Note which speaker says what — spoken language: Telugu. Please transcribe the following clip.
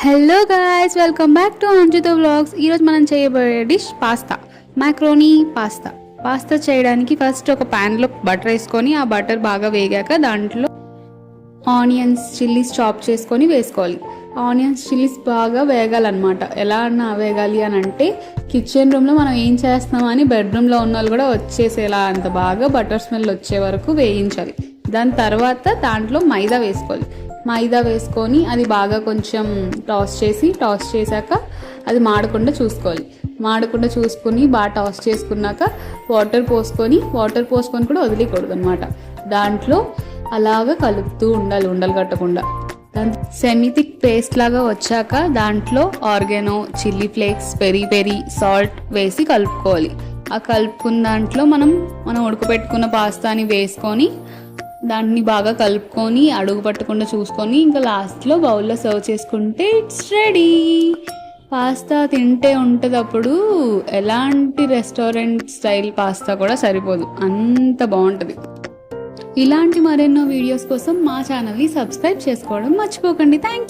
Speaker 1: Hello guys, welcome back to Anjutha vlogs. ఈరోజు మనం చేయబోయే డిష్ పాస్తా, మ్యాక్రోనీ పాస్తా చేయడానికి ఫస్ట్ ఒక ప్యాన్లో బటర్ వేసుకొని ఆ బటర్ బాగా వేగాక దాంట్లో ఆనియన్స్ చిల్లీస్ చాప్ చేసుకొని వేసుకోవాలి. ఆనియన్స్ చిల్లీస్ బాగా వేగాలన్నమాట. ఎలా అన్నా వేగాలి అని అంటే కిచెన్ రూమ్లో మనం ఏం చేస్తున్నామని బెడ్రూమ్లో ఉన్న వాళ్ళు కూడా వచ్చేసేలా అంత బాగా బటర్ స్మెల్ వచ్చే వరకు వేయించాలి. దాని తర్వాత దాంట్లో మైదా వేసుకొని అది బాగా కొంచెం టాస్ చేశాక అది మాడకుండా చూసుకొని బాగా టాస్ చేసుకున్నాక వాటర్ పోసుకొని కూడా వదిలేయకూడదు అనమాట. దాంట్లో అలాగా కలుపుతూ ఉండాలి ఉండలు కట్టకుండా. దాని సెమీ థిక్ పేస్ట్ లాగా వచ్చాక దాంట్లో organo, chilli flakes, peri salt వేసి కలుపుకోవాలి. ఆ కలుపుకున్న దాంట్లో మనం ఉడకపెట్టుకున్న పాస్తాని వేసుకొని దాన్ని బాగా కలుపుకొని అడుగు పట్టకుండా చూసుకొని ఇంకా లాస్ట్లో బౌల్లో సర్వ్ చేసుకుంటే ఇట్స్ రెడీ. పాస్తా తింటే ఉంటుంది అప్పుడు ఎలాంటి రెస్టారెంట్ స్టైల్ పాస్తా కూడా సరిపోదు, అంత బాగుంటుంది. ఇలాంటి మరెన్నో వీడియోస్ కోసం మా ఛానల్ని సబ్స్క్రైబ్ చేసుకోవడం మర్చిపోకండి. Thank you.